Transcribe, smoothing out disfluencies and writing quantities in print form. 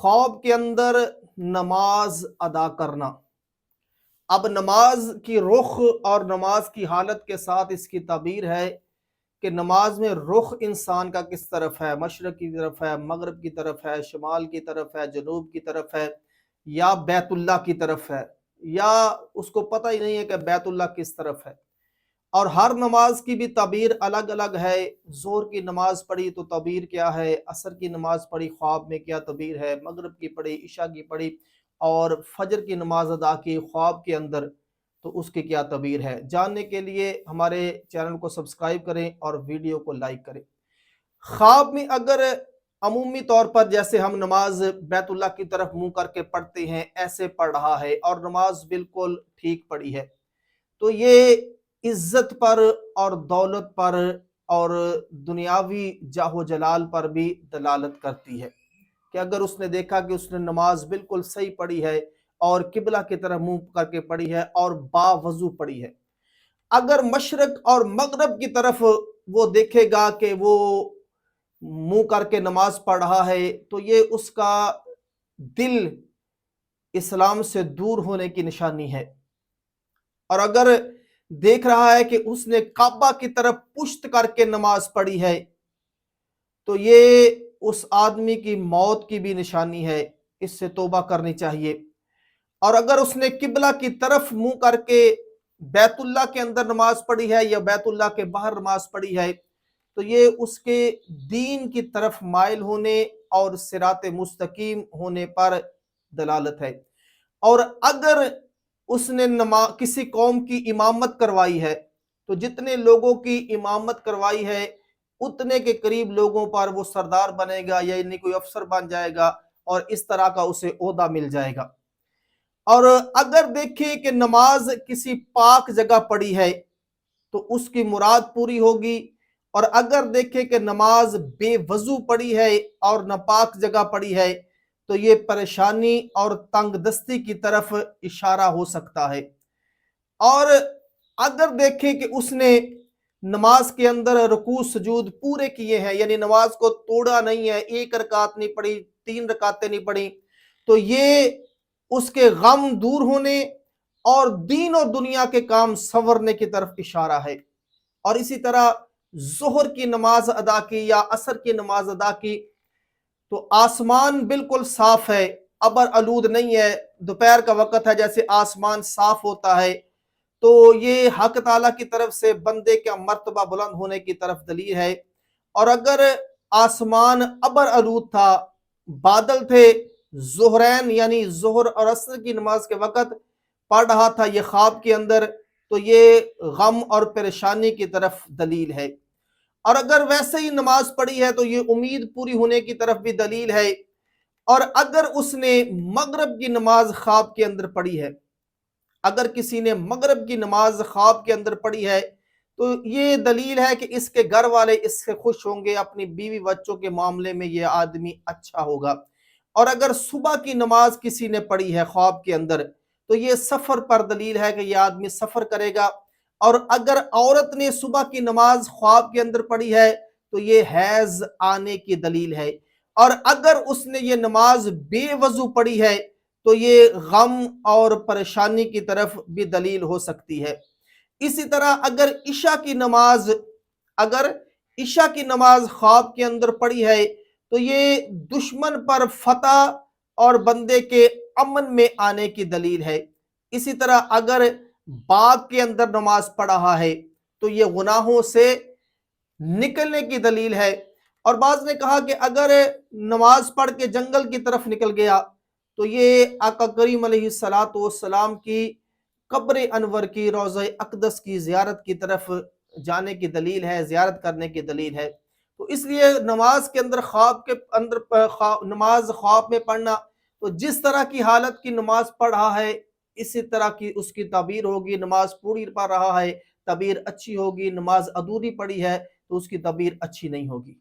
خواب के अंदर नमाज अदा करना। अब नमाज की रुख और नमाज की हालत के साथ इसकी ताबीर है कि नमाज में रुख इंसान का किस तरफ है, मशरक़ की तरफ है, मगरब की तरफ है, शुमाल की तरफ है, जनूब की तरफ है या बैतुल्लाह की तरफ है, या उसको पता ही नहीं है कि बैतुल्लाह किस तरफ है। और हर नमाज की भी ताबीर अलग अलग है। ज़ोहर की नमाज पढ़ी तो ताबीर क्या है, असर की नमाज पढ़ी ख्वाब में क्या ताबीर है, मगरिब की पढ़ी, इशा की पढ़ी और फजर की नमाज अदा की ख्वाब के अंदर तो उसकी क्या ताबीर है। जानने के लिए हमारे चैनल को सब्सक्राइब करें और वीडियो को लाइक करें। ख्वाब में अगर अमूमी तौर पर जैसे हम नमाज बैतुल्लाह की तरफ मुंह करके पढ़ते हैं, ऐसे पढ़ रहा है और नमाज बिल्कुल ठीक पढ़ी है, तो ये इज्जत पर और दौलत पर और दुनियावी जाहो जलाल पर भी दलालत करती है कि अगर उसने देखा कि उसने नमाज बिल्कुल सही पढ़ी है और किबला की तरफ मुंह करके पढ़ी है और बावजू पढ़ी है, अगर मशरक और मगरब की तरफ वो देखेगा कि वो मुंह करके नमाज पढ़ रहा है, तो ये उसका दिल इस्लाम से दूर होने की निशानी है। और अगर देख रहा है कि उसने काबा की तरफ पुश्त करके नमाज पढ़ी है, तो ये उस आदमी की मौत की भी निशानी है, इससे तौबा करनी चाहिए। और अगर उसने किबला की तरफ मुंह करके बैतुल्लाह के अंदर नमाज पढ़ी है या बैतुल्लाह के बाहर नमाज पढ़ी है, तो ये उसके दीन की तरफ माइल होने और सिराते मुस्तकीम होने पर दलालत है। और अगर उसने किसी कौम की इमामत करवाई है, तो जितने लोगों की इमामत करवाई है उतने के करीब लोगों पर वो सरदार बनेगा या यानी कोई अफसर बन जाएगा और इस तरह का उसे ओहदा मिल जाएगा। और अगर देखें कि नमाज किसी पाक जगह पढ़ी है तो उसकी मुराद पूरी होगी, और अगर देखें कि नमाज बेवजू पढ़ी है और नापाक जगह पढ़ी है तो ये परेशानी और तंगदस्ती की तरफ इशारा हो सकता है। और अगर देखें कि उसने नमाज के अंदर रुकू सजूद पूरे किए हैं, यानी नमाज को तोड़ा नहीं है, एक रकात नहीं पढ़ी, 3 रकातें नहीं पढ़ी, तो ये उसके गम दूर होने और दीन और दुनिया के काम संवरने की तरफ इशारा है। और इसी तरह जोहर की नमाज अदा की या असर की नमाज अदा की तो आसमान बिल्कुल साफ है, अबर आलूद नहीं है, दोपहर का वक्त है, जैसे आसमान साफ होता है, तो ये हक ताला की तरफ से बंदे का मर्तबा बुलंद होने की तरफ दलील है। और अगर आसमान अबर आलूद था, बादल थे, जोहरैन यानी जोहर और असर की नमाज के वक्त पढ़ रहा था ये ख्वाब के अंदर, तो ये गम और परेशानी की तरफ दलील है। और अगर वैसे ही नमाज पढ़ी है तो ये उम्मीद पूरी होने की तरफ भी दलील है। और अगर उसने मगरिब की नमाज ख्वाब के अंदर पढ़ी है, अगर किसी ने मगरिब की नमाज ख्वाब के अंदर पढ़ी है, तो ये दलील है कि इसके घर वाले इससे खुश होंगे, अपनी बीवी बच्चों के मामले में ये आदमी अच्छा होगा। और अगर सुबह की नमाज किसी ने पढ़ी है ख्वाब के अंदर, तो ये सफर पर दलील है कि ये आदमी सफर करेगा। और अगर औरत ने सुबह की नमाज ख्वाब के अंदर पढ़ी है तो ये हैज आने की दलील है। और अगर उसने ये नमाज बेवजू पढ़ी है तो ये गम और परेशानी की तरफ भी दलील हो सकती है। इसी तरह अगर ईशा की नमाज ख्वाब के अंदर पढ़ी है तो ये दुश्मन पर फतह और बंदे के अमन में आने की दलील है। इसी तरह अगर बाग के अंदर नमाज पढ़ रहा है तो ये गुनाहों से निकलने की दलील है। और बाज़ ने कहा कि अगर नमाज पढ़ के जंगल की तरफ निकल गया तो ये आका करीम अलैहिस्सलातु वस्सलाम की कब्र अनवर की रोज़ा अक़दस की ज़ियारत की तरफ जाने की दलील है, ज़ियारत करने की दलील है। तो इसलिए नमाज के अंदर नमाज ख्वाब में पढ़ना, तो जिस तरह की हालत की नमाज पढ़ रहा है इसी तरह की उसकी ताबीर होगी। नमाज पूरी पढ़ रहा है, ताबीर अच्छी होगी, नमाज अधूरी पढ़ी है तो उसकी ताबीर अच्छी नहीं होगी।